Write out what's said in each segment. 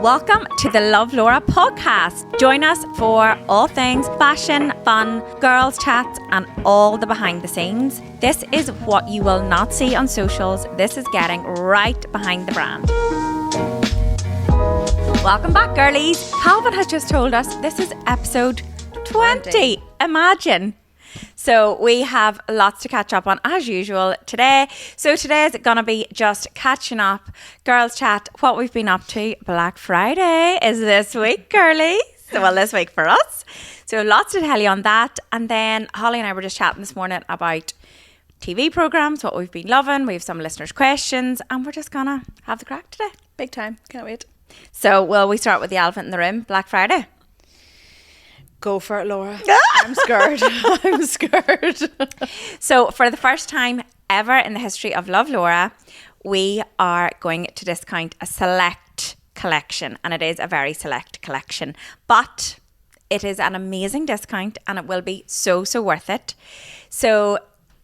Welcome to the Love Laura podcast. Join us for all things fashion, fun, girls chats and all the behind the scenes. This is what you will not see on socials. This is getting right behind the brand. Welcome back, girlies. Calvin has just told us this is episode 20. Imagine. So we have lots to catch up on as usual today. So today is going to be just catching up, girls chat, what we've been up to. Black Friday is this week, girlies. Well, this week for us. So lots to tell you on that. And then Holly and I were just chatting this morning about TV programmes, what we've been loving. We have some listeners' questions and we're just going to have the crack today. Big time. Can't wait. So will we start with the elephant in the room, Black Friday? Go for it, Laura. I'm scared. I'm scared. So for the first time ever in the history of Love Laura, we are going to discount a select collection, and it is a very select collection, but it is an amazing discount and it will be so worth it. So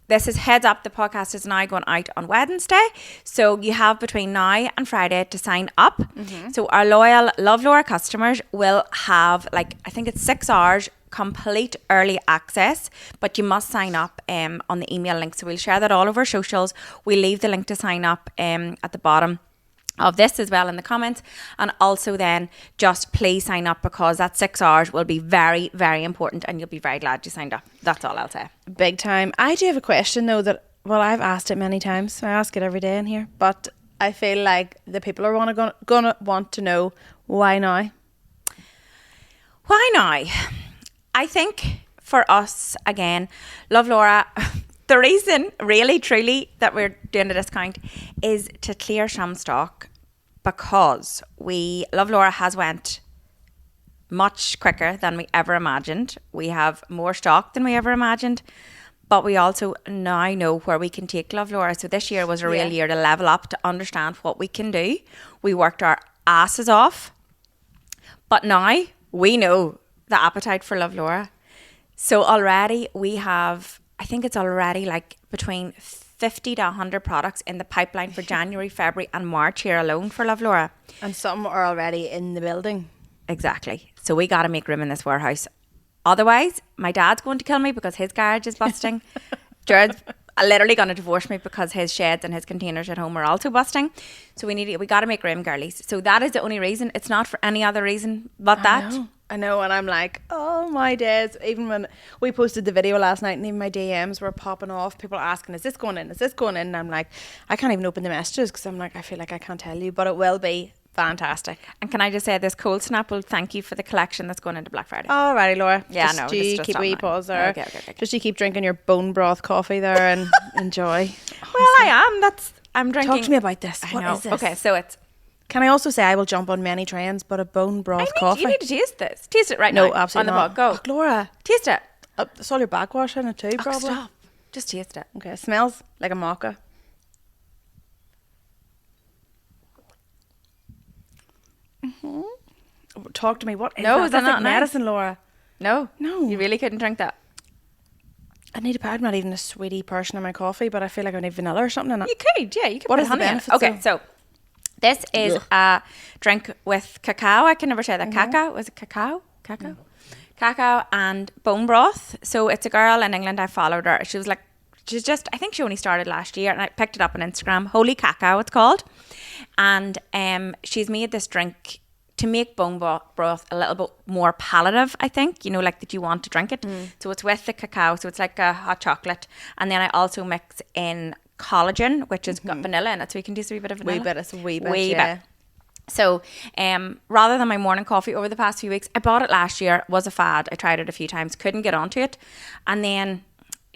this is heads up, the podcast is now going out on Wednesday. So you have between now and Friday to sign up. Mm-hmm. So our loyal Love Laura customers will have, I think it's 6 hours complete early access, but you must sign up on the email link. So we'll share that all over socials. We'll leave the link to sign up at the bottom of this as well in the comments, and also then just please sign up because that 6 hours will be very, very important and you'll be very glad you signed up. That's all I'll say. Big time. I do have a question though that, well, I've asked it many times. I ask it every day in here, but I feel like the people are gonna want to know why now. Why now? I think for us, again, Love Laura, the reason really truly that we're doing a discount is to clear some stock, because Love Laura has went much quicker than we ever imagined. We have more stock than we ever imagined, but we also now know where we can take Love Laura. So this year was a real year to level up, to understand what we can do. We worked our asses off, but now we know the appetite for Love Laura. So already we have, I think it's already between 50 to 100 products in the pipeline for January, February and March here alone for Love Laura. And some are already in the building. Exactly. So we got to make room in this warehouse. Otherwise, my dad's going to kill me because his garage is busting. Jared's literally going to divorce me because his sheds and his containers at home are also busting. So we got to make room, girlies. So that is the only reason. It's not for any other reason but that. I know, and I'm like, oh my days. Even when we posted the video last night and even my DMs were popping off, people asking, is this going in? Is this going in? And I'm like, I can't even open the messages because I'm like, I feel like I can't tell you, but it will be fantastic. And can I just say, this cold snap will thank you for the collection that's going into Black Friday. Alrighty, Laura. Yeah, just you keep a wee pause there. Okay. Just you keep drinking your bone broth coffee there and enjoy. Well, I am. I'm drinking. Talk to me about this. What is this? Okay, so it's. Can I also say I will jump on many trends, but a bone broth coffee? You need to taste this. Taste it right now. No, absolutely on not. the mug. Go. Laura. Taste it. It's all your backwash in it too, probably. Stop. Just taste it. Okay, it smells like a maca. Mm-hmm. Talk to me. What is that? Is that not medicine, nice? Laura? No. No. You really couldn't drink that? I'm not even a sweetie person in my coffee, but I feel like I need vanilla or something in it. You could, yeah. You could What put is the honey in it. benefits? Okay, so this is a drink with cacao. I can never say that. Cacao. Was it cacao? Cacao? Cacao and bone broth. So it's a girl in England. I followed her. I think she only started last year, and I picked it up on Instagram. Holy Cacao, it's called. And she's made this drink to make bone broth a little bit more palatable, I think, that you want to drink it. So it's with the cacao, so it's like a hot chocolate. And then I also mix in collagen, which has got vanilla in it, so you can taste a wee bit of vanilla. Wee bit. So rather than my morning coffee over the past few weeks, I bought it last year, was a fad. I tried it a few times, couldn't get onto it. And then,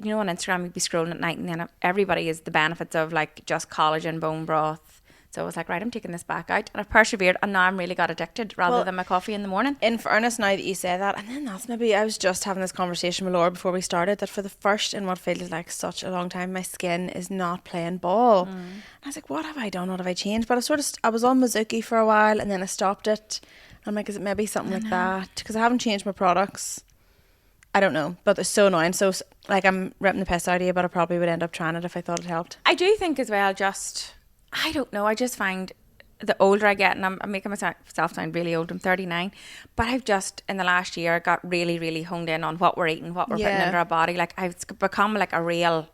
on Instagram, you'd be scrolling at night and then everybody is the benefits of just collagen, bone broth. So I was like, right, I'm taking this back out. And I've persevered and now I'm really got addicted rather than my coffee in the morning. In fairness, now that you say that, and then that's maybe, I was just having this conversation with Laura before we started, that for the first in what feels like such a long time, my skin is not playing ball. And I was like, what have I done? What have I changed? But I was on Mizuki for a while and then I stopped it. I'm like, is it maybe something like that? Because I haven't changed my products. I don't know, but it's so annoying. So I'm ripping the piss out of you, but I probably would end up trying it if I thought it helped. I do think as well, I don't know, I just find the older I get, and I'm making myself sound really old, I'm 39, but I've just in the last year got really, really honed in on what we're eating, what we're putting into our body. Like it's become like a real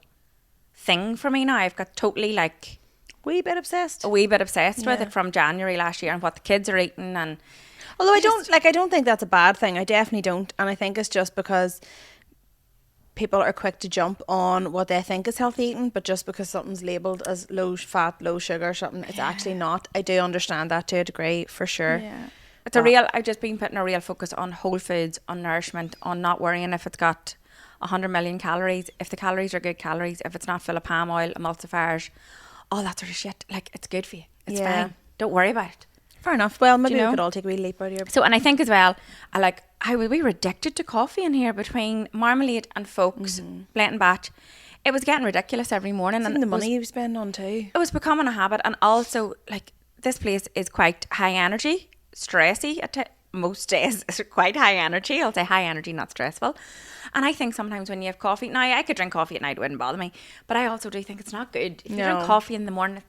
thing for me now. I've got totally like a wee bit obsessed with it from January last year, and what the kids are eating. And although I don't think that's a bad thing. I definitely don't, and I think it's just because people are quick to jump on what they think is healthy eating, but just because something's labelled as low fat, low sugar or something, it's actually not. I do understand that to a degree, for sure. Yeah. It's a real, I've just been putting a real focus on whole foods, on nourishment, on not worrying if it's got 100 million calories, if the calories are good calories, if it's not full of palm oil, emulsifiers, all that sort of shit. Like, it's good for you. It's fine. Don't worry about it. Fair enough. Well, maybe we could all take a wee leap out of here. So, and I think as well, we were addicted to coffee in here between Marmalade and Folks, Blend Batch. It was getting ridiculous every morning. And the money you spend on too. It was becoming a habit. And also, like, this place is quite high energy, stressy most days. It's quite high energy. I'll say high energy, not stressful. And I think sometimes when you have coffee, now I could drink coffee at night, it wouldn't bother me. But I also do think it's not good. If you drink coffee in the morning,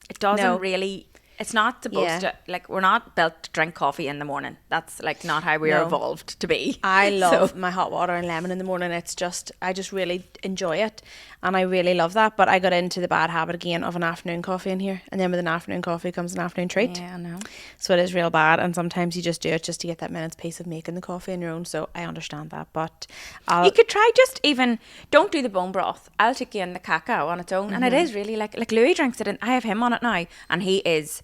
it doesn't really... It's not supposed to, like, we're not built to drink coffee in the morning. That's, like, not how we're evolved to be. I love my hot water and lemon in the morning. It's just, I just really enjoy it. And I really love that. But I got into the bad habit again of an afternoon coffee in here. And then with an afternoon coffee comes an afternoon treat. Yeah, I know. So it is real bad. And sometimes you just do it just to get that minute's piece of making the coffee on your own. So I understand that. But you could try just even, don't do the bone broth. I'll take you in the cacao on its own. And it is really like Louis drinks it. And I have him on it now. And he is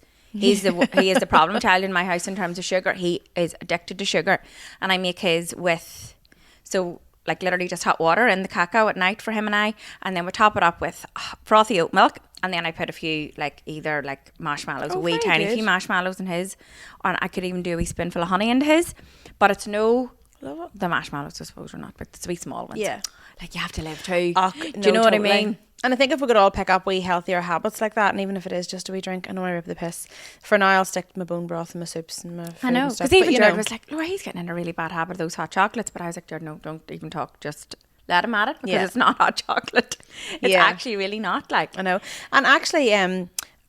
the problem child in my house in terms of sugar. He is addicted to sugar, and I make his with literally just hot water in the cacao at night for him and then we top it up with frothy oat milk, and then I put a few either marshmallows, a wee tiny few marshmallows in his, or I could even do a wee spoonful of honey into his, but it's the marshmallows I suppose are not, but the sweet small ones. Yeah, like you have to live too. Do you know what I mean? And I think if we could all pick up wee healthier habits like that, and even if it is just a wee drink, I know I rip the piss. For now, I'll stick to my bone broth and my soups and my food. I know, because even Jared was like, Laura, he's getting in a really bad habit of those hot chocolates. But I was like, Jared, no, don't even talk. Just let him at it, because it's not hot chocolate. It's actually really not. Like, I know. And actually,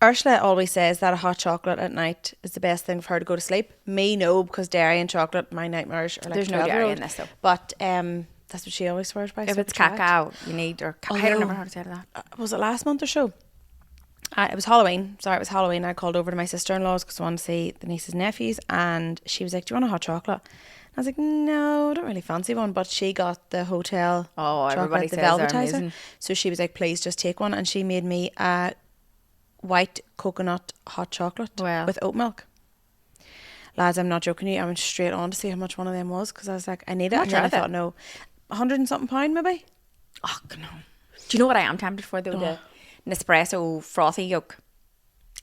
Ursula always says that a hot chocolate at night is the best thing for her to go to sleep. Me, no, because dairy and chocolate, my nightmares are like there's no dairy in this though. But that's what she always swears by. If so it's cacao, you need, or I don't remember how to say that. Was it last month or so? It was Halloween. Sorry, it was Halloween. I called over to my sister-in-law's because I wanted to see the nieces and nephews, and she was like, "Do you want a hot chocolate?" And I was like, "No, I don't really fancy one." But she got the hotel chocolate, the Velvetizer. So she was like, "Please just take one," and she made me a white coconut hot chocolate with oat milk. Lads, I'm not joking you. I went straight on to see how much one of them was, because I was like, I need it. And then I thought, no, 100 and something pound maybe. Oh no! Do you know what I am tempted for though? The Nespresso frothy yolk.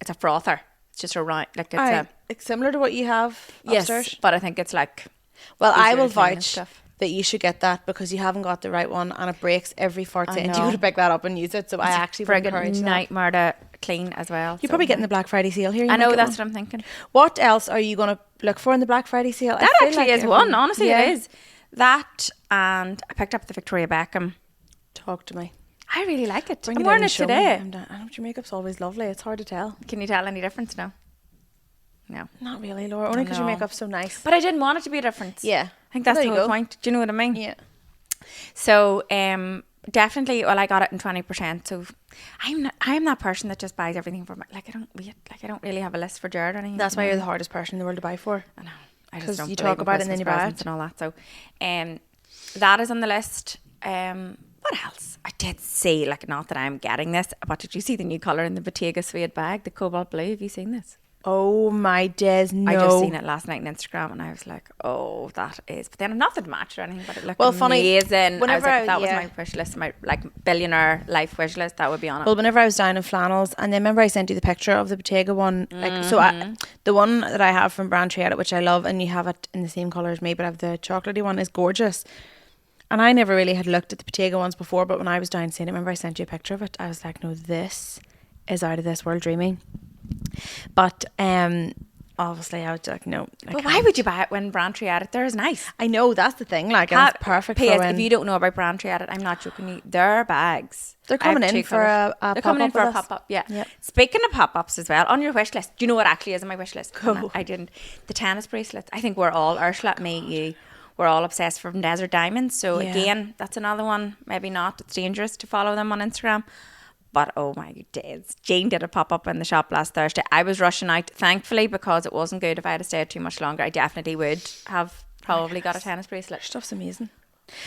It's a frother. It's just a round, it's similar to what you have upstairs. Yes, but I think it's like. Well, I will vouch that you should get that, because you haven't got the right one, and it breaks every 40 seconds. You got to pick that up and use it. So I actually would encourage that. Nightmare to clean as well. You're probably getting the Black Friday sale here. I know, that's what I'm thinking. What else are you going to look for in the Black Friday sale? That actually is one. Honestly, it is. That, and I picked up the Victoria Beckham. Talk to me. I really like it. I'm wearing it today. I know your makeup's always lovely. It's hard to tell. Can you tell any difference now? No. Not really, Laura. Only because your makeup's so nice. But I didn't want it to be a difference. Yeah. I think that's the whole point. Do you know what I mean? Yeah. So, definitely, I got it in 20%. So I'm that person that just buys everything for I don't really have a list for Jared or anything. That's why you're the hardest person in the world to buy for. I know. I just don't, you talk about it and then you buy it and all that. So, that is on the list. What else? I did see, not that I'm getting this, but did you see the new colour in the Bottega suede bag, the cobalt blue? Have you seen this? Oh my days, no. I just seen it last night on Instagram and I was like, oh, that is. But then I'm nothing to match or anything, but it looked amazing. Whenever that was my wish list, my billionaire life wish list, that would be on it. Well, whenever I was down in flannels, and then remember I sent you the picture of the Bottega one, the one that I have from Brand Trade, which I love, and you have it in the same colour as me, but I have the chocolatey one, is gorgeous. And I never really had looked at the Bottega ones before, but when I was down seeing it, remember I sent you a picture of it, I was like, no, this is out of this world dreaming. But obviously I was like, no. But why would you buy it when Braintree Edit there is nice? I know, that's the thing. Like, and it's perfect for when... If you don't know about Braintree Edit, I'm not joking you. Their bags. They're coming in for a They're coming in for a pop-up. pop-up, yeah. Yep. Speaking of pop-ups as well, on your wish list, do you know what actually is on my wish list? Go. I didn't. The tennis bracelets. I think we're all, Ursula, me, you, we're all obsessed from Desert Diamonds. So again, that's another one. Maybe not. It's dangerous to follow them on Instagram. But oh my days. Jane did a pop-up in the shop last Thursday. I was rushing out, thankfully, because it wasn't good. If I had stayed too much longer, I definitely would have probably got a tennis bracelet. Stuff's amazing.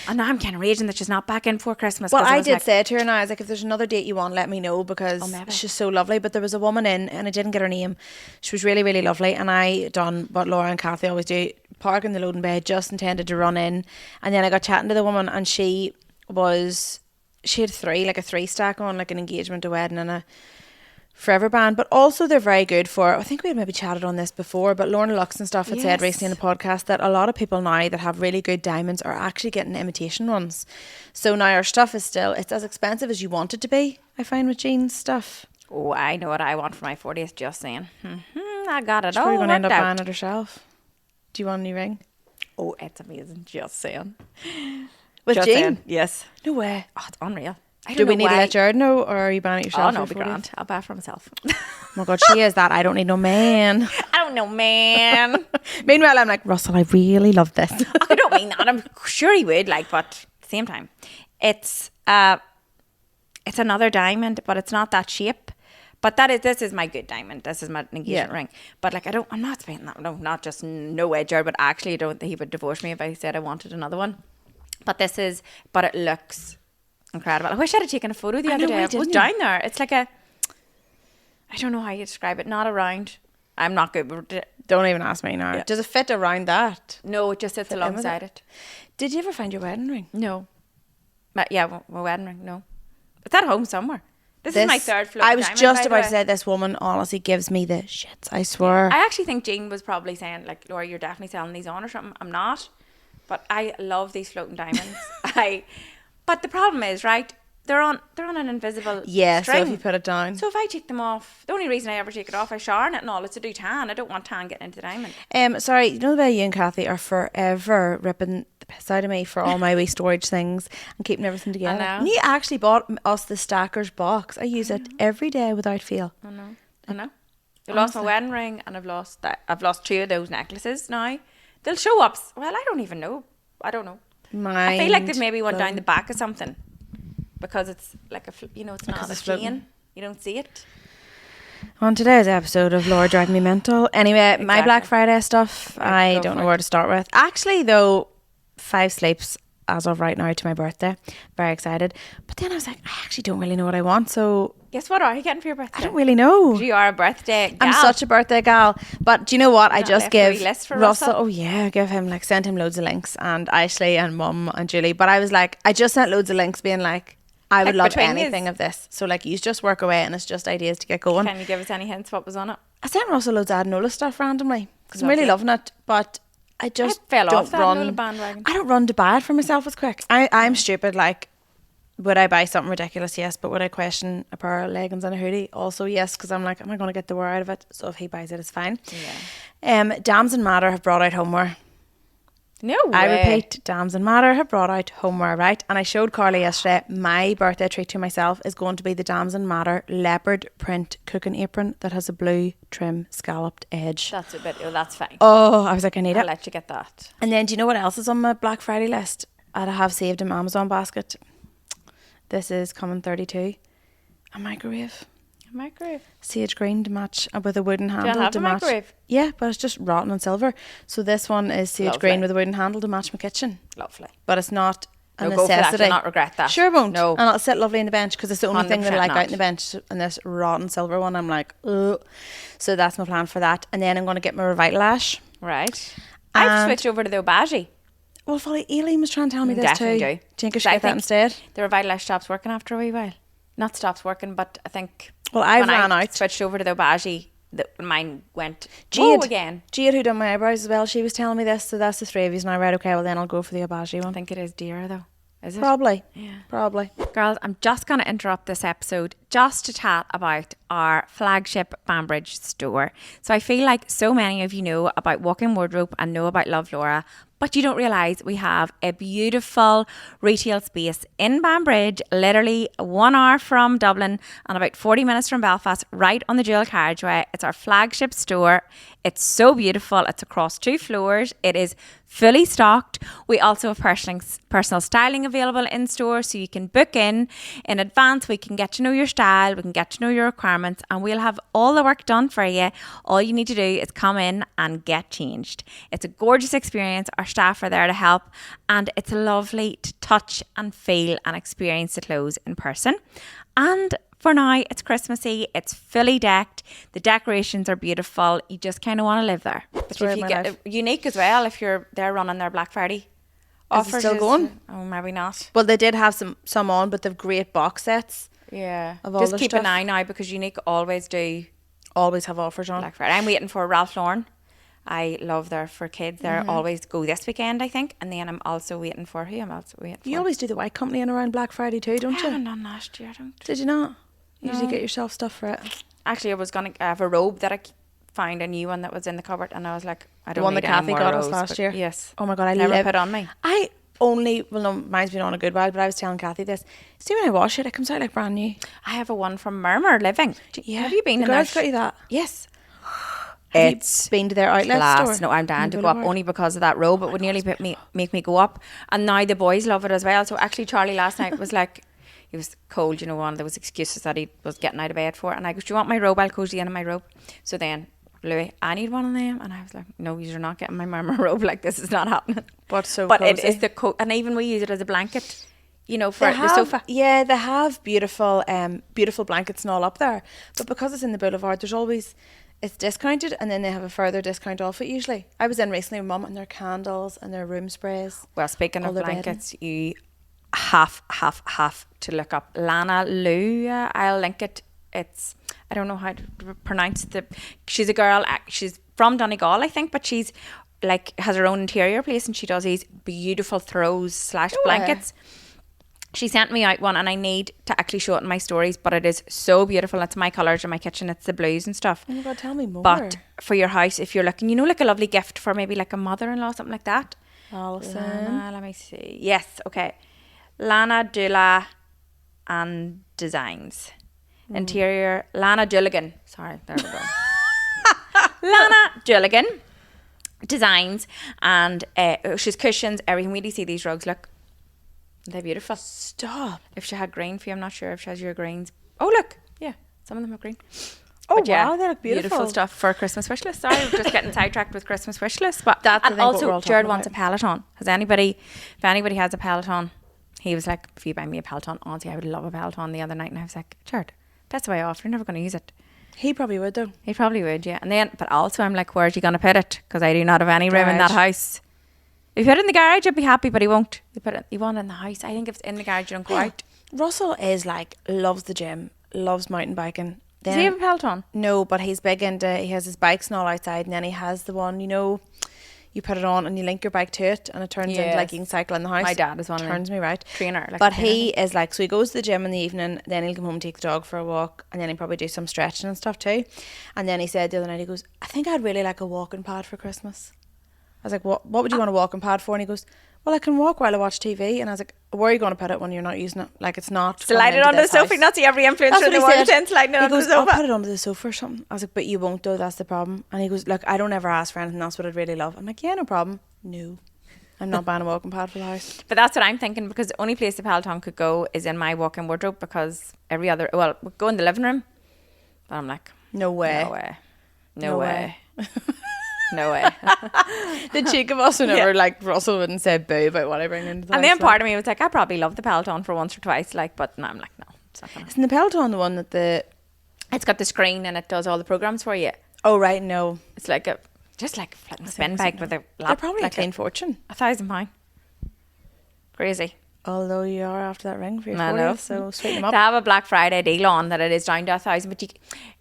And now I'm kind of raging that she's not back in for Christmas. Well, I did say to her now, I was like, if there's another date you want, let me know, because she's so lovely. But there was a woman in, and I didn't get her name. She was really, really lovely. And I done what Laura and Kathy always do, park in the loading bay, just intended to run in. And then I got chatting to the woman, and she had three, like a 3-stack on, like an engagement, a wedding, and a forever band. But also they're very good for, I think we had maybe chatted on this before, but Lorna Lux and stuff had said recently in the podcast that a lot of people now that have really good diamonds are actually getting imitation ones. So now our stuff is still, it's as expensive as you want it to be, I find, with Jean's stuff. Oh, I know what I want for my 40th, just saying. I got it She's all probably going to end up worked out. buying it herself. Do you want a new ring? Oh, it's amazing, just saying. With Just Jean? saying, yes. No way. Oh, it's unreal. I Do don't we know need why. to let Jared know, or are you buying it yourself? Oh, no, for be 40th? grand. I'll buy it for myself. Oh my God, she is that. I don't need no man. I don't know, man. Meanwhile, I'm like, Russell, I really love this. I don't mean that. I'm sure he would, like, but at the same time, it's another diamond, but it's not that shape. But this is my good diamond. This is my engagement ring. But like, I'm not spending that. No, not just no way, Jared, but actually I don't think he would divorce me if I said I wanted another one. But it looks incredible. I wish I had taken a photo the other day. It was down there. It's like I don't know how you describe it. Not around. I'm not good with it. Don't even ask me now. Yeah. Does it fit around that? No, it just sits alongside it. Did you ever find your wedding ring? No. My wedding ring, no. It's at home somewhere. This is my third floor. I was just about to say, this woman honestly gives me the shits, I swear. I actually think Jean was probably saying, like, Laura, you're definitely selling these on or something. I'm not. But I love these floating diamonds. But the problem is, right, they're on an invisible string. So if you put it down. So if I take them off, the only reason I ever take it off, I shower in it and all, it's to do tan. I don't want tan getting into the diamond. Sorry, you know the way you and Kathy are forever ripping the piss out of me for all my wee storage things and keeping everything together. I know. And you actually bought us the Stackers box. I use it every day without fail. I know. I lost my wedding ring, and I've lost 2 of those necklaces now. They'll show up. Well, I don't even know. I don't know. I feel like there's maybe one down the back of something, because it's like it's not a chain. You don't see it. On today's episode of Laura Driving Me Mental. Anyway, my Black Friday stuff, I don't know where to start with. Actually, though, 5 sleeps as of right now to my birthday. Very excited. But then I was like, I actually don't really know what I want. So guess what are you getting for your birthday? I don't really know. You are a birthday gal. I'm such a birthday gal. But do you know what? I just give Russell. Oh yeah, send him loads of links, and Ashley and Mum and Julie. But I was like, I just sent loads of links being like, I would love anything of this. So like, you just work away, and it's just ideas to get going. Can you give us any hints what was on it? I sent Russell loads of Adenola stuff randomly because I'm really loving it, but I just fell don't off that run. bandwagon. I don't run to buy it for myself as quick. I'm stupid. Like, would I buy something ridiculous? Yes. But would I question a pair of leggings and a hoodie? Also yes, because I'm like, am I going to get the wear out of it? So if he buys it, it's fine. Yeah. Dams and Matter have brought out homeware. No way. I repeat, Dams and Matter have brought out homeware, right? And I showed Carly yesterday, my birthday treat to myself is going to be the Dams and Matter leopard print cooking apron that has a blue trim scalloped edge. That's a bit, that's fine. Oh, I was like, I need it. I'll let you get that. And then do you know what else is on my Black Friday list? I have saved in my Amazon basket. This is coming 32. A microwave. Sage green to match with a wooden handle. Do you have to a match. microwave? Yeah, but it's just rotten and silver. So this one is sage green with a wooden handle to match my kitchen. Lovely. But it's not a No, go for that. necessity. You'll not regret that. Sure won't. No. And it'll sit lovely in the bench because it's the only thing that I like 100% out in the bench. And this rotten silver one, I'm like, ugh. So that's my plan for that. And then I'm going to get my Revitalash. Right. I've switched over to the Obagi. Well, Folly, Aileen was trying to tell me this Definitely too. do. Do you think I should get that instead? The Revitalash stops working after a wee while. Not stops working, but I think... Well, I when ran I out. switched over to the Obagi, mine went Jade again. Jade, who done my eyebrows as well, she was telling me this. So that's the 3 of you. And I read, okay, well then I'll go for the Obagi I one. think it is dearer though. Is it? Probably. Yeah. Probably. Girls, I'm just going to interrupt this episode just to chat about our flagship Banbridge store. So I feel like so many of you know about walk-in wardrobe and know about Love Laura, but you don't realise we have a beautiful retail space in Banbridge, literally 1 hour from Dublin and about 40 minutes from Belfast, right on the dual carriageway. It's our flagship store. It's so beautiful. It's across 2 floors. It is fully stocked. We also have personal styling available in store, so you can book in advance. We can get to know your style, we can get to know your requirements, and we'll have all the work done for you. All you need to do is come in and get changed. It's a gorgeous experience. Our staff are there to help, and it's lovely to touch and feel and experience the clothes in person. And for now, it's Christmassy, it's fully decked, the decorations are beautiful, you just kind of want to live there. But if you get unique as well, if you're there running their Black Friday offers. Still going? Oh, maybe not. Well, they did have some on, but they've great box sets. Yeah. Of all just their keep stuff. an eye now, because Unique always do Always have offers on. Black Friday. I'm waiting for Ralph Lauren. I love their for kids. They're always go this weekend, I think. And then I'm also waiting for who I'm also waiting for. You always do the White Company in around Black Friday too, don't I you? haven't done last year, I don't. Did you not? No. Usually get yourself stuff for it. Actually, I was going to have a robe that I found, a new one that was in the cupboard, and I was like, I don't The one need that any Kathy more got robes, us last but year. Yes. Oh my God, I Never live. put on me. Mine's been on a good while, but I was telling Kathy this. See, when I wash it, it comes out like brand new. I have a one from Murmur Living. Yeah. Have you been the in girls there? got you that? Yes. Have It's you been to their outlet class. store? No, I'm down in to go Boulevard? up only because of that robe. It would nearly make me go up. And now the boys love it as well. So actually, Charlie last night was like, it was cold, one of those excuses that he was getting out of bed for. And I goes, do you want my robe? I'll cozy in my robe. So then, Louis, I need one of them. And I was like, no, you're not getting my Murmur robe. Like, this is not happening. But so But cozy. it is the coat. And even we use it as a blanket, for They the have, sofa. Yeah, they have beautiful blankets and all up there. But because it's in the Boulevard, it's discounted, and then they have a further discount off it usually. I was in recently with Mum, and their candles and their room sprays. Well, speaking all of their blankets, you have to look up Lana Lou. I'll link it. It's, I don't know how to pronounce she's a girl, she's from Donegal, I think, but she's like has her own interior place, and she does these beautiful throws / blankets. She sent me out one, and I need to actually show it in my stories, but it is so beautiful. It's my colours in my kitchen. It's the blues and stuff. Oh my God, tell me more. But for your house, if you're looking, like a lovely gift for maybe like a mother-in-law, something like that. Alison. Lana, let me see. Yes, okay. Lana Dula and Designs. Interior, Lana Dulligan. Sorry, there we go. Lana Dulligan Designs, and she's cushions, everything. Where do you see these rugs? Look. They're beautiful. Stop. If she had green for you, I'm not sure if she has your greens. Oh, look. Yeah, some of them have green. Oh, But wow, they look beautiful. stuff for Christmas wish list. Sorry, we're just getting sidetracked with Christmas wish list. But That's, I and think, what we're also, all talking Jared wants a about. Peloton. If anybody has a Peloton, he was like, if you buy me a Peloton, honestly, I would love a Peloton the other night. And I was like, Jared, that's the way off. You're never going to use it. He probably would though. He probably would, yeah. And then, but also I'm like, where's he going to put it? Because I do not have any room in that Garage. house. If you put it in the garage, I'd be happy, but he won't. You want it in the house. I think if it's in the garage, you don't go out. Russell is loves the gym, loves mountain biking. Does he have a Peloton? No, but he's big into, he has his bikes and all outside, and then he has the one, you put it on and you link your bike to it, and it turns into like you can cycle in the house. My dad is one of them. Turns me right. Trainer. But he is like, so he goes to the gym in the evening, then he'll come home and take the dog for a walk, and then he'll probably do some stretching and stuff too. And then he said the other night, he goes, I think I'd really like a walking pad for Christmas. I was like, what would you want a walking pad for? And he goes, well, I can walk while I watch TV. And I was like, where are you going to put it when you're not using it? Like, it's not. Slide it onto the sofa. Not see every influencer in the world then sliding it onto the sofa. I'll put it onto the sofa or something. I was like, but you won't though, that's the problem. And he goes, look, I don't ever ask for anything, that's what I'd really love. I'm like, yeah, no problem. No, I'm not buying a walking pad for the house. But that's what I'm thinking, because the only place the Peloton could go is in my walk-in wardrobe, because every other, well, we'll go in the living room. But I'm like, No way. No way. No way. The cheek of us whenever like Russell wouldn't say boo about what I bring into the And house, then part of me was like, I probably love the Peloton for once or twice, like, but no, I'm like, no, it's not gonna. Isn't the Peloton the one that It's got the screen and it does all the programs for you. oh right, no. It's like a flipping spin bike with a They're lap. probably like a clean fortune. £1,000. Crazy. Although you are after that ring for your I know. 40th, so sweeten them To up. have a Black Friday deal on that it is down to 1,000, but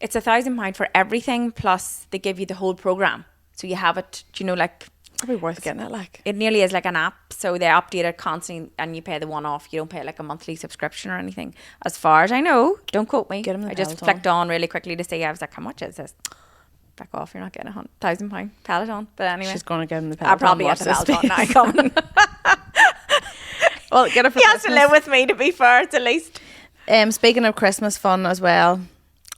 it's £1,000 for everything, plus they give you the whole program. So you have it, like Probably worth getting it, like. It nearly is like an app, so they update it constantly and you pay the one-off. You don't pay like a monthly subscription or anything. As far as I know, don't quote me. Get 'em the I just Peloton. flicked on really quickly to see. I was like, how much is this? Back off, you're not getting £1,000 Peloton. But anyway. She's going to give him the Peloton. I'll probably get the Peloton now coming. Well, get it for He Christmas. has to live with me, to be fair, at least. Speaking of Christmas fun as well,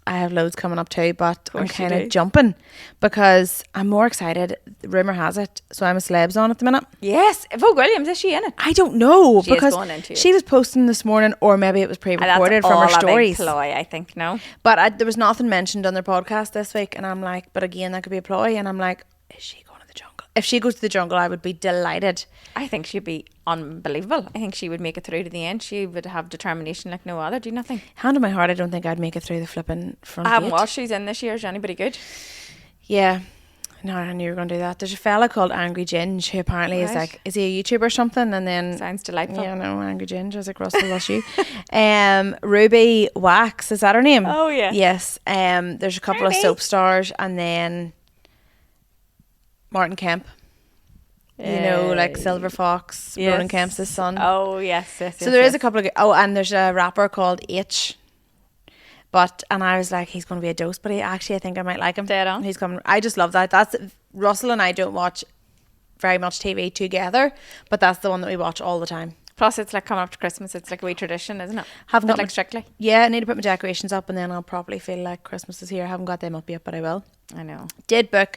I have loads coming up too, but I'm course you kind do. of jumping because I'm more excited. Rumour has it, so I'm a celebs on at the minute. Yes. Vogue Williams, is she in it? I don't know She is because going into she it. was posting this morning, or maybe it was pre-recorded from her all a big stories. ploy, I think, no? But there was nothing mentioned on their podcast this week, and I'm like, but again, that could be a ploy. And I'm like, is she going to the jungle? If she goes to the jungle, I would be delighted. I think she'd be unbelievable. I think she would make it through to the end. She would have determination like no other. Do you not think? Hand on my heart, I don't think I'd make it through the flipping front I haven't gate. watched who's in this year. Is anybody good? Yeah. No, I knew you were going to do that. There's a fella called Angry Ginge who apparently is Right. like, is he a YouTuber or something? And then Sounds delightful. yeah, no, Angry Ginge. I was like, Russell, that's you. Ruby Wax, is that her name? Oh, yeah. Yes. There's a couple Ruby. of soap stars, and then Martin Kemp. You know, like Silver Fox, Yes. Ronan Kemp's his son. Oh, yes. So there is a couple of and there's a rapper called H. And I was like, he's going to be a dose, but I think I might like him. Dead on. He's coming. I just love that. That's Russell and I don't watch very much TV together, but that's the one that we watch all the time. Plus, it's like coming up to Christmas. It's like a wee tradition, isn't it? Haven't Bit got like my- Strictly. Yeah, I need to put my decorations up, and then I'll probably feel like Christmas is here. I haven't got them up yet, but I will. I know. Did book.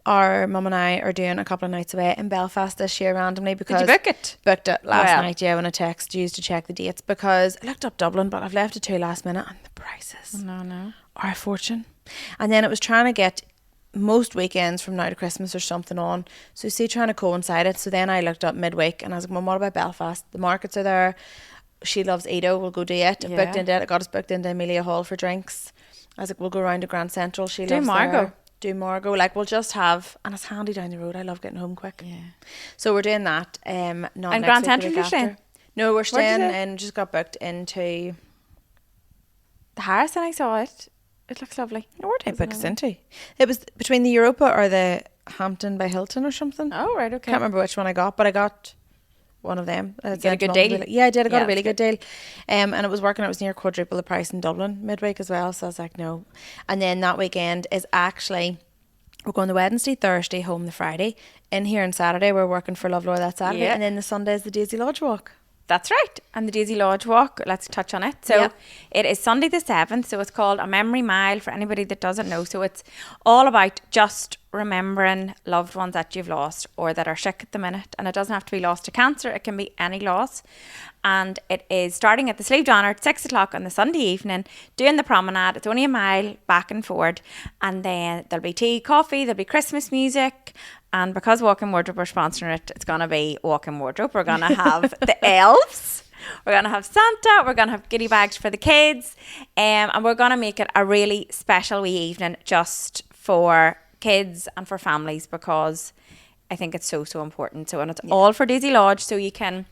Our mum and I are doing a couple of nights away in Belfast this year randomly because Did you book it? booked it last Well. night, yeah, when I texted you to check the dates, because I looked up Dublin, but I've left it too last minute, and the prices No. are a fortune. And then it was trying to get most weekends from now to Christmas or something on, so see, trying to coincide it. So then I looked up midweek and I was like, Mum, what about Belfast? The markets are there. She loves Edo, we'll go do it. I Yeah. booked into it. I got us booked into Amelia Hall for drinks. I was like, we'll go round to Grand Central. She Do loves Margot. there. Do Margot. Like, we'll just have, and it's handy down the road. I love getting home quick. Yeah. So we're doing that. Not And next Grand week, the Central week you're after. staying? No, we're Where'd you staying stay? and just got booked into. The Harrison, I saw it. It looks lovely. Where did I book us Isn't it? into? It was between the Europa or the Hampton by Hilton or something. Oh, right, okay. Can't remember which one I got, but I got one of them. You got a good deal? Yeah, I did. I got Yeah, a really that's good deal. And it was working. It was near quadruple the price in Dublin midweek as well. So I was like, no. And then that weekend is actually, we're going the Wednesday, Thursday, home the Friday. In here on Saturday, we're working for Love Laura that Saturday. Yeah. And then the Sunday is the Daisy Lodge walk. That's right. And the Daisy Lodge Walk, let's touch on it. So Yep. it is Sunday the 7th. So it's called a memory mile for anybody that doesn't know. So it's all about just remembering loved ones that you've lost or that are sick at the minute. And it doesn't have to be lost to cancer. It can be any loss. And it is starting at the Sleeve Donner at 6 o'clock on the Sunday evening, doing the promenade. It's only a mile back and forward. And then there'll be tea, coffee, there'll be Christmas music. And because Walk-in Wardrobe are sponsoring it, it's going to be Walk-in Wardrobe. We're going to have the elves. We're going to have Santa. We're going to have goodie bags for the kids. And we're going to make it a really special wee evening just for kids and for families, because I think it's so important. So, and it's all for Daisy Lodge. So you can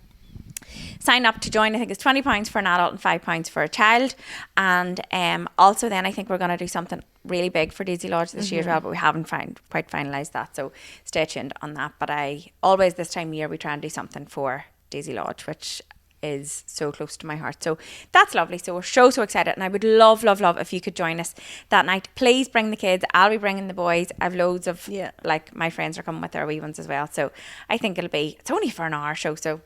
sign up to join. I think it's £20 for an adult and £5 for a child. And also then I think we're going to do something really big for Daisy Lodge this year as well, but we haven't quite finalised that, so stay tuned on that. But I always, this time of year, we try and do something for Daisy Lodge, which is so close to my heart. So that's lovely. So we're so excited, and I would love if you could join us that night. Please bring the kids. I'll be bringing the boys. I've loads of like my friends are coming with their wee ones as well, so I think it's only for an hour show, so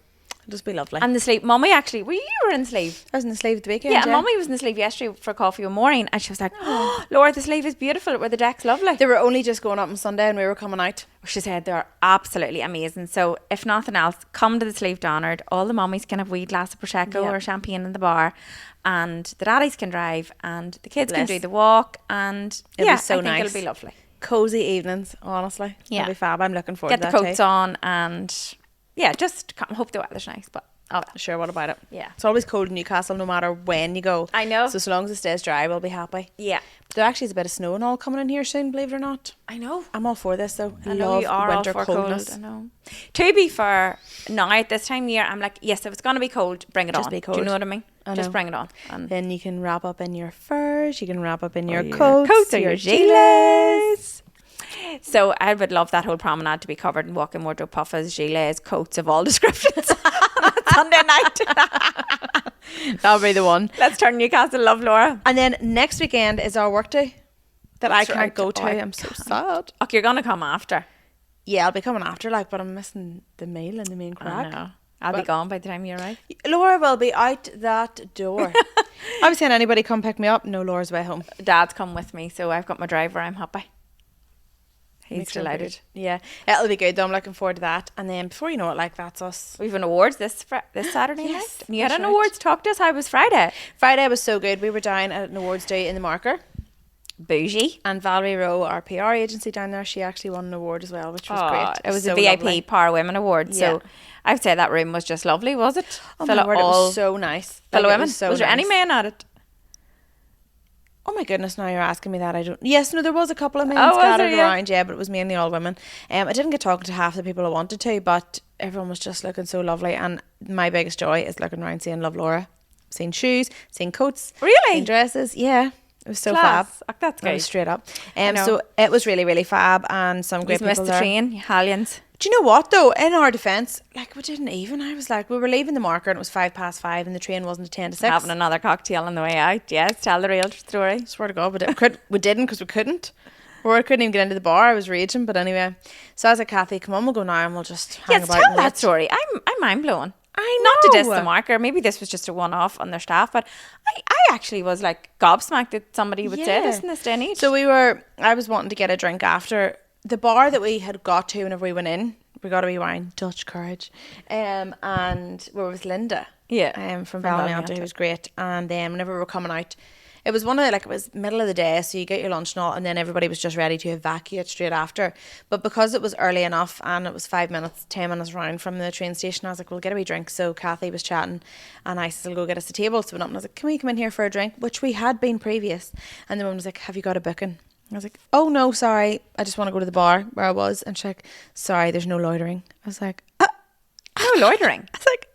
It'll just be lovely. and the Sleeve, Mummy actually, you were in Sleeve. I was in the Sleeve at the weekend. Yeah, Mummy was in the Sleeve yesterday for coffee one morning, and she was like, oh, Laura, the Sleeve is beautiful, where the deck's lovely. They were only just going up on Sunday and we were coming out. She said they're absolutely amazing. So if nothing else, come to the Sleeve Donard. All the mummies can have a wee glass of Prosecco or champagne in the bar, and the daddies can drive, and the kids can do the walk, and It'll be so I think nice. it'll be lovely. Cozy evenings, honestly. Yeah. It'll be fab. I'm looking forward Get to the that coats too. on, and yeah, just come. Hope the weather's nice, but Sure, what about it? Yeah. It's always cold in Newcastle no matter when you go. I know. So long as it stays dry, we'll be happy. yeah, But there actually is a bit of snow and all coming in here soon, believe it or not. I know. I'm all for this though. I know love you are winter all for coldness. cold. I know. To be fair, now at this time of year, I'm like, yes, if it's going to be cold, bring it Just on. be Do you cold. know what I mean? I Just know. bring it on. And Then you can wrap up in your furs, you can wrap up in your your coats or your gilets. So I would love that whole promenade to be covered in walk-in wardrobe puffers, gilets, coats of all descriptions on a Sunday night. That'll be the one. Let's turn Newcastle love, Laura. And then next weekend is our work day that That's I can't right. go to. Oh, I I'm so sad. Okay, you're gonna come after. Yeah, I'll be coming after, like, but I'm missing the meal and the main I crack. know. I'll be But- gone by the time you arrive. Laura will be out that door. I was saying, anybody come pick me up? No, Laura's way home. Dad's come with me, so I've got my driver. I'm happy. He's Makes me delighted. good. Yeah, it'll be good though. I'm looking forward to that. And then before you know it, like, that's us. We've an awards this Saturday Yes, night. You had that's an right. awards. Talk to us. How was Friday? Friday was so good. We were down at an awards day in the Marker. Bougie. And Valerie Rowe, our PR agency down there, she actually won an award as well, which was great. It was so a VIP lovely. Power Women Award. So Yeah. I would say that room was just lovely, was it? Oh Full my of word, it all was so nice. full Like, of it women. was so Was there any nice. men at it? Oh my goodness, now you're asking me that. I don't. Yes, no, there was a couple of men Oh, was scattered there, yeah? around, yeah, but it was mainly all women. I didn't get talking to half the people I wanted to, but everyone was just looking so lovely. And my biggest joy is looking around seeing Love Laura, seeing shoes, seeing coats, Really? seeing dresses. Yeah, it was so Class. fab. Oh, that's It was good. straight up. know. So it was really, really fab, and some great We've missed people the there. train, Hallions. Do you know what though? In our defence, like, we didn't even. I was like, we were leaving the Marker and it was 5:05, and the train wasn't at 10 to 6. Having another cocktail on the way out. Yes, tell the real story. Swear to God, we didn't because we couldn't. Or I couldn't even get into the bar. I was raging, but anyway. So I was like, Kathy, come on, we'll go now and we'll just hang Yes, about. tell and that wait. story. I'm mind blown. I Not to diss know. the Marker. Maybe this was just a one-off on their staff, but I actually was like gobsmacked that somebody would say this in this day and age. So I was wanting to get a drink after the bar that we had got to whenever we went in. We got a wee wine, Dutch courage. And we were with Linda. Yeah, From from Ballymonte, Ballymonte. who was great. And then whenever we were coming out, it was it was middle of the day, so you get your lunch and all, and then everybody was just ready to evacuate straight after. But because it was early enough and it was 10 minutes round from the train station, I was like, we'll get a wee drink. So Kathy was chatting and I said, I'll go get us a table. So we went up and I was like, can we come in here for a drink? Which we had been previous. And the woman was like, have you got a booking? I was like, oh no, sorry, I just want to go to the bar where I was. And she's like, sorry, there's no loitering. I was like, No loitering. I was like,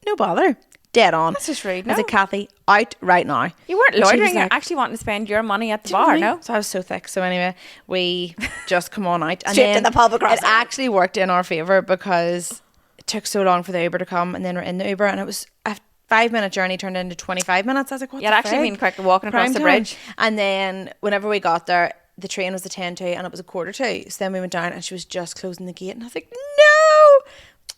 no bother. Dead on. That's just rude, I was like, no. Kathy, out right now. You weren't And she was loitering. You're like, actually wanting to spend your money at the "Do you know what bar, I mean?" no? So I was so thick. So anyway, we just come on out. And Straight to then the pub across it the road. actually worked in our favour because it took so long for the Uber to come, and then we're in the Uber and it was a 5-minute journey turned into 25 minutes. I was like, what You'd the actually frig? been quick walking across Prime the time. bridge. And then whenever we got there, the train was at 10 to and it was a quarter to. So then we went down and she was just closing the gate and I was like, no.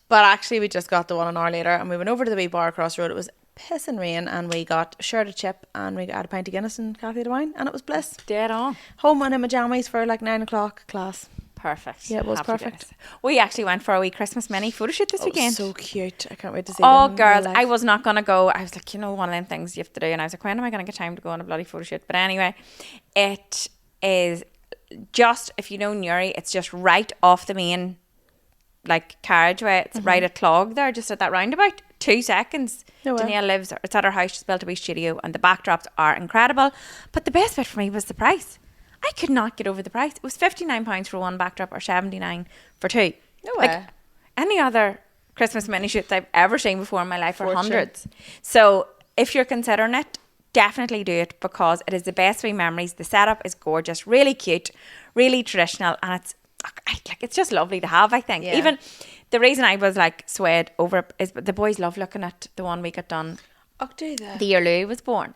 But actually we just got the one an hour later and we went over to the wee bar across the road. It was pissing rain and we got a shirt of chip and we got a pint of Guinness and Kathy to wine and it was bliss. Dead on. Home and in my jammies for like 9 o'clock class. Perfect. Yeah, it was Happy perfect. days. We actually went for a wee Christmas mini photo shoot this weekend. So cute. I can't wait to see Oh, them in girls, real I life. was not going to go. I was like, one of them things you have to do. And I was like, when am I going to get time to go on a bloody photo shoot? But anyway, it is just, if you know Newry, it's just right off the main, like, carriageway. It's right at Clog there, just at that roundabout. 2 seconds. No way. Danielle lives, it's at her house. She's built a wee studio and the backdrops are incredible. But the best bit for me was the price. I could not get over the price. It was £59 for one backdrop or £79 for two. No way. Any other Christmas mini shoots I've ever seen before in my life are Fortune. hundreds. So if you're considering it, definitely do it because it is the best wee memories. The setup is gorgeous, really cute, really traditional, and it's just lovely to have, I think. Yeah. Even the reason I was like swayed over it is the boys love looking at the one we got done Oh, do they? the year Louis was born.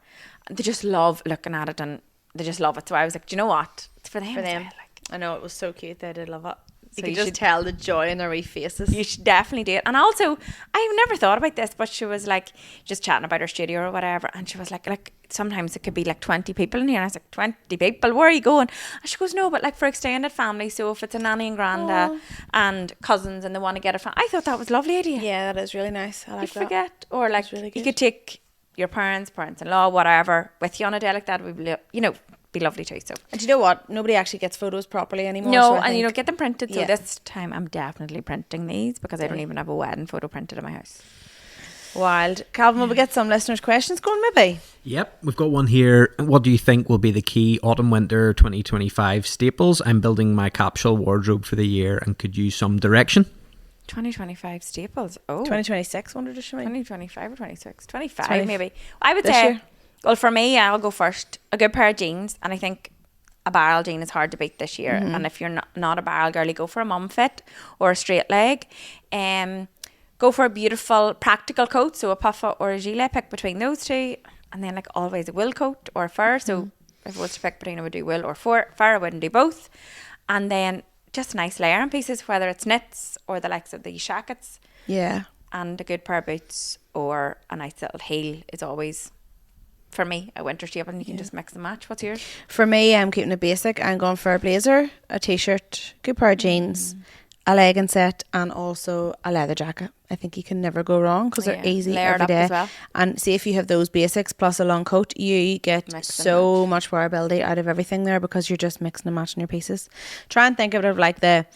They just love looking at it and they just love it. So I was like, do you know what? It's for them. For as them. well, like. I know, it was so cute. They did love it. So You could you just should- tell the joy in their wee faces. You should definitely do it. And also, I've never thought about this, but she was like just chatting about her studio or whatever. And she was like sometimes it could be like 20 people in here. And I was like, 20 people? Where are you going? And she goes, no, but like for extended family. So if it's a nanny and granda and cousins and they want to get a I thought that was a lovely idea. Yeah, that is really nice. I You like that. forget. Or like really you good. could take your parents-in-law, whatever, with you on a day like that. It would be, be lovely too. So And do you know what? Nobody actually gets photos properly anymore. no, so I and you think- don't get them printed. So Yeah. this time I'm definitely printing these because I don't even have a wedding photo printed in my house. Wild. Calvin, will we get some listeners' questions going maybe? Yep, we've got one here. What do you think will be the key autumn-winter 2025 staples? I'm building my capsule wardrobe for the year and could use some direction. 2025 staples. Oh, 2026, wonder does she mean? 2025 or 26? 25 20 maybe. I would this say, year? well, for me, I'll go first. A good pair of jeans. And I think a barrel jean is hard to beat this year. And if you're not a barrel girly, go for a mum fit or a straight leg. Go for a beautiful practical coat, so a puffer or a gilet, pick between those two. And then like always a wool coat or a fur. So if it was to pick between, I would do wool or fur. I wouldn't do both. And then just nice layering pieces, whether it's knits or the likes of these jackets. Yeah. And a good pair of boots or a nice little heel is always, for me, a winter staple, and you can just mix and match. What's yours? For me, I'm keeping it basic. I'm going for a blazer, a t-shirt, good pair of jeans, a legging set, and also a leather jacket. I think you can never go wrong because they're easy Layered every up day. as well. And see, if you have those basics plus a long coat, you get Mix and so much wearability out of everything there because you're just mixing and matching your pieces. Try and think of it like the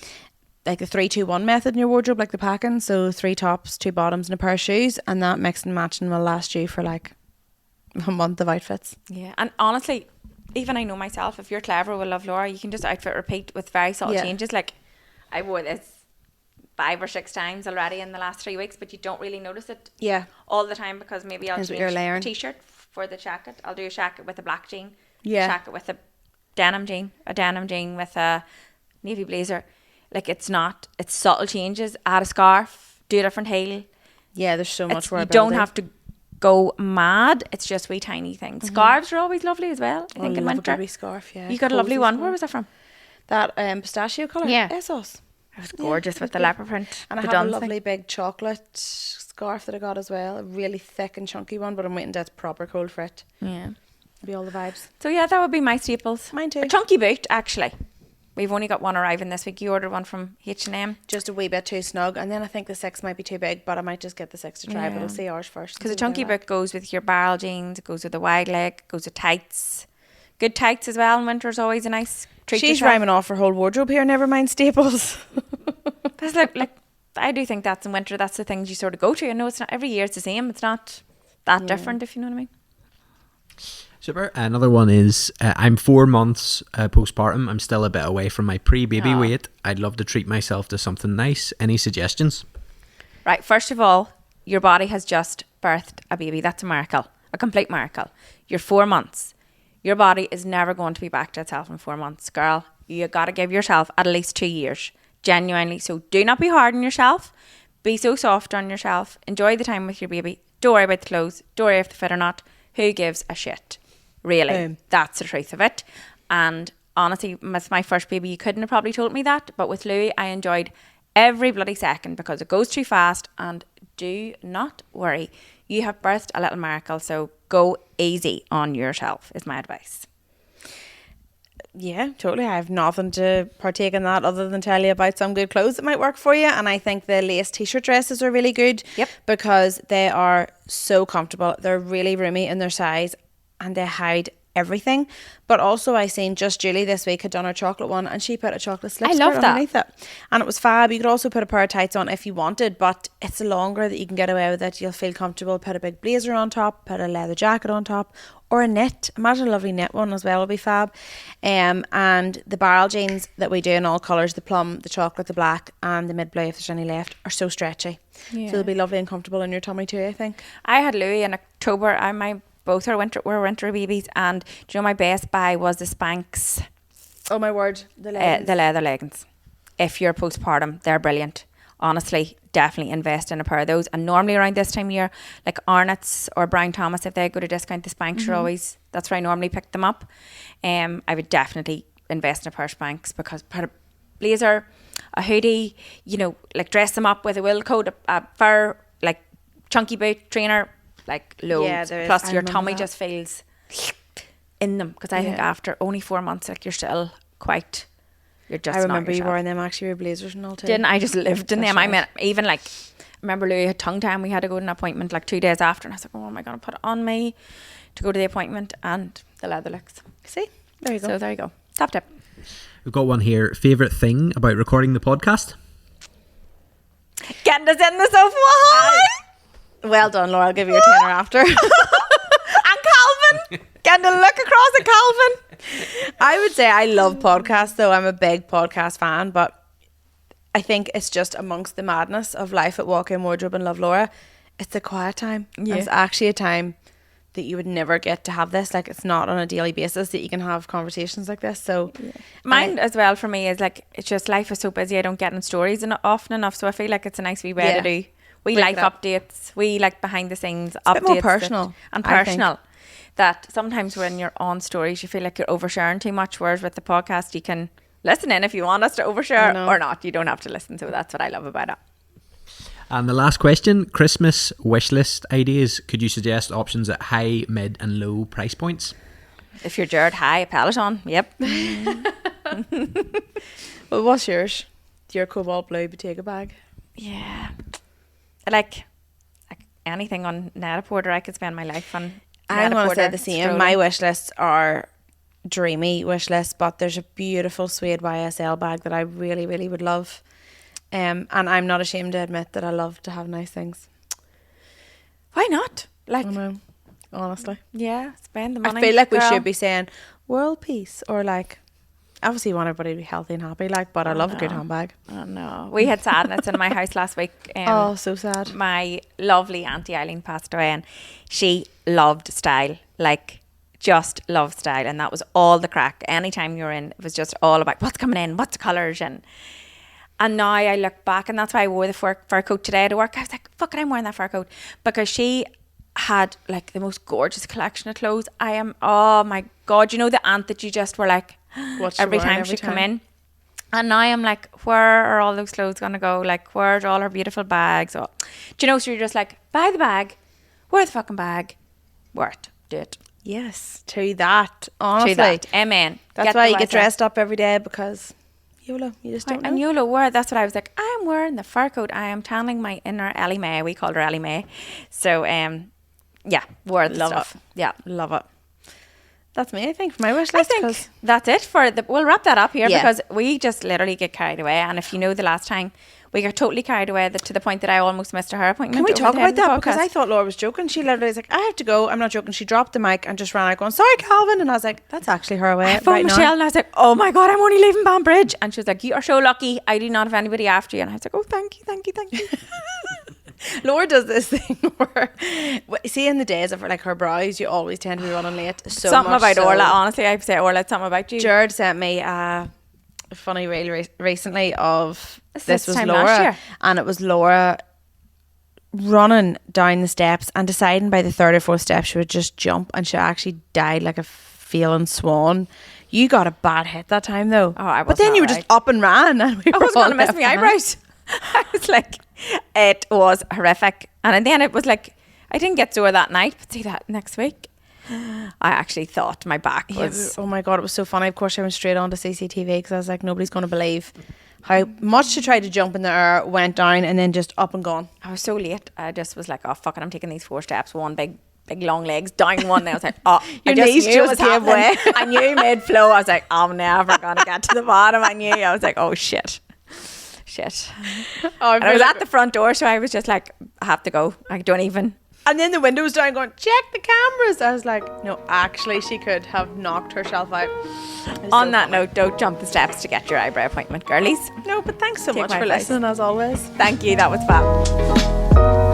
3-2-1 method in your wardrobe, like the packing. So 3 tops, 2 bottoms, and a pair of shoes, and that mix and matching will last you for like a month of outfits. Yeah, and honestly, even I know myself, if you're clever with Love Laura, you can just outfit repeat with very subtle changes. Like I wore this 5 or 6 times already in the last 3 weeks, but you don't really notice it all the time because maybe I'll Here's what change you're layering. a t-shirt for the jacket. I'll do a jacket with a black jean, a jacket with a denim jean with a navy blazer. Like it's subtle changes. Add a scarf, do a different heel. Yeah, there's so much You wearability. don't have to go mad. It's just wee tiny things. Scarves are always lovely as well. I think in love winter. a good wee scarf, yeah. You got a lovely Cozy one. scarf. Where was that from? That pistachio colour? Yeah. ASOS. It was gorgeous with the leopard print. And I the have a Duns lovely thing. big chocolate scarf that I got as well. A really thick and chunky one, but I'm waiting till it's proper cold for it. Yeah. It'll be all the vibes. So yeah, that would be my staples. Mine too. A chunky boot, actually. We've only got one arriving this week. You ordered one from H&M. Just a wee bit too snug, and then I think the 6 might be too big, but I might just get the 6 to try. But I'll see ours first. Because a chunky boot goes with your barrel jeans, it goes with the wide leg, it goes with tights. Good tights as well in winter is always a nice treat. She's yourself. rhyming off her whole wardrobe here. Never mind staples. That's like I do think that's in winter. That's the things you sort of go to. I know it's not every year. It's the same. It's not that different, if you know what I mean. Super. Another one is I'm 4 months postpartum. I'm still a bit away from my pre-baby weight. I'd love to treat myself to something nice. Any suggestions? Right. First of all, your body has just birthed a baby. That's a miracle. A complete miracle. You're 4 months. Your body is never going to be back to itself in 4 months. Girl, you got to give yourself at least 2 years. Genuinely. So do not be hard on yourself. Be so soft on yourself. Enjoy the time with your baby. Don't worry about the clothes. Don't worry if they fit or not. Who gives a shit? Really. That's the truth of it. And honestly, with my first baby, you couldn't have probably told me that. But with Louis, I enjoyed every bloody second because it goes too fast. And do not worry. You have birthed a little miracle. So go easy on yourself is my advice. Yeah, totally. I have nothing to partake in that other than tell you about some good clothes that might work for you. And I think the lace t-shirt dresses are really good. Yep. Because they are so comfortable. They're really roomy in their size and they hide everything. But also I seen Just Julie this week had done her chocolate one and she put a chocolate slip I love skirt that. underneath it. And it was fab. You could also put a pair of tights on if you wanted, but it's longer that you can get away with it. You'll feel comfortable. Put a big blazer on top, put a leather jacket on top, or a knit. Imagine a lovely knit one as well would be fab. And the barrel jeans that we do in all colours, the plum, the chocolate, the black, and the mid blue if there's any left, are so stretchy. So they'll be lovely and comfortable in your tummy too, I think. I had Louis in October. Both are winter babies, and do you know my best buy was the Spanx, Oh my word, the the leather leggings. If you're postpartum, they're brilliant. Honestly, definitely invest in a pair of those. And normally around this time of year, like Arnott's or Brian Thomas, if they go to discount, the Spanx are always, that's where I normally pick them up. I would definitely invest in a pair of Spanx because put a blazer, a hoodie, like dress them up with a wool coat, a fur, like chunky boot, trainer, like loads. Yeah, there is. Plus I your remember tummy that. just feels in them because I think after only 4 months, like you're still quite, you're just I not remember you yourself. wearing them actually, your blazers and all too. Didn't I just lived in That's them? I right. mean, even like, I remember Louis had tongue time. We had to go to an appointment like 2 days after, and I was like, "Oh, am I going to put it on me to go to the appointment?" And the leather looks. See, there you go. So there you go. Top tip. We've got one here. Favorite thing about recording the podcast? Getting us in the sofa. Well done, Laura. I'll give you a tenner after. And Calvin. Getting to look across at Calvin. I would say I love podcasts, though. I'm a big podcast fan, but I think it's just amongst the madness of life at Walk-In Wardrobe and Love Laura, it's a quiet time. Yeah. It's actually a time that you would never get to have this. Like, it's not on a daily basis that you can have conversations like this. So mine as well for me is like, it's just life is so busy. I don't get in stories often enough. So I feel like it's a nice wee way to do we Break life it up. updates. We like behind the scenes a updates. bit more personal, and I think. personal. That sometimes when you're on stories, you feel like you're oversharing too much. Whereas with the podcast, you can listen in if you want us to overshare or not. You don't have to listen. So that's what I love about it. And the last question, Christmas wish list ideas. Could you suggest options at high, mid and low price points? If you're Jared High, a Peloton. Yep. Well, what's yours? Your cobalt blue Bottega bag? Yeah. Like anything on Net-a-Porter, I could spend my life on. I'm going to say Net-a-Porter, the same. strolling. My wish lists are dreamy wish lists, but there's a beautiful suede YSL bag that I really, really would love. And I'm not ashamed to admit that I love to have nice things. Why not? Like, I know, honestly. yeah, spend the money. I feel like we girl. should be saying world peace, or like, obviously you want everybody to be healthy and happy, like, but I love a good handbag. Oh no, we had sadness in my house last week. Oh, so sad. My lovely Auntie Eileen passed away, and she loved style, like just loved style, and that was all the crack. Anytime you're in, it was just all about what's coming in, what's the colours, and now I look back, and that's why I wore the fur coat today to work. I was like, fuck it, I'm wearing that fur coat, because she had like the most gorgeous collection of clothes. Oh my God, you know the aunt that you just were like, What's she every wearing time every she come time? in. And now I'm like, where are all those clothes going to go? Like, where's all her beautiful bags? Oh, do you know, so you're just like, buy the bag, wear the fucking bag, wear it, do it. Yes, to that, honestly. Do that. Amen. That's why you get dressed up every day, because YOLO, you just don't know. And YOLO, wear, that's what I was like, I'm wearing the fur coat. I am channeling my inner Ellie Mae. We called her Ellie Mae. So, yeah, wear the Love stuff. it. Yeah. Love it. That's me, I think, for my wish I list. think 'cause that's it for we'll wrap that up here, Yeah. because we just literally get carried away. And if you know the last time, we got totally carried away to the point that I almost missed her appointment. Can we over talk the head about of the that? Because podcast. I thought Laura was joking. She literally was like, I have to go. I'm not joking. She dropped the mic and just ran out going, sorry, Calvin. And I was like, that's actually her away I phoned right Michelle now. and I was like, oh my God, I'm only leaving Banbridge. And she was like, you are so lucky. I do not have anybody after you. And I was like, oh, thank you, thank you, thank you. Laura does this thing where, see, in the days of like her brows, you always tend to be running late. So Something much about so. Orla, honestly. I'd say Orla, it's something about you. Jared sent me a funny reel recently of this was time last year. Laura, and it was Laura running down the steps and deciding by the third or fourth step she would just jump, and she actually died like a feeling swan. You got a bad hit that time though. Oh, I but then wasn't you were alright. just up and ran, and we I were was all going to miss left my behind. eyebrows. I was like, it was horrific. And then it was like, I didn't get sore that night, but see that next week, I actually thought my back was... Oh my God, it was so funny. Of course, I went straight on to CCTV because I was like, nobody's going to believe how much she tried to jump in the air, went down, and then just up and gone. I was so late. I just was like, oh, fuck it, I'm taking these 4 steps. One big long legs, down one. And I was like, oh, Your I just knees knew it just was gave happening. way. I knew mid-flow. I was like, I'm never going to get to the bottom. I knew. I was like, oh, shit. Oh, And I was at the front door, so I was just like, I have to go. I don't even... And then the window was down going, check the cameras. I was like, no, actually, she could have knocked herself out. On that note, don't jump the steps to get your eyebrow appointment, girlies. No, but thanks so Take much my for advice. listening, as always. Thank you. That was fab.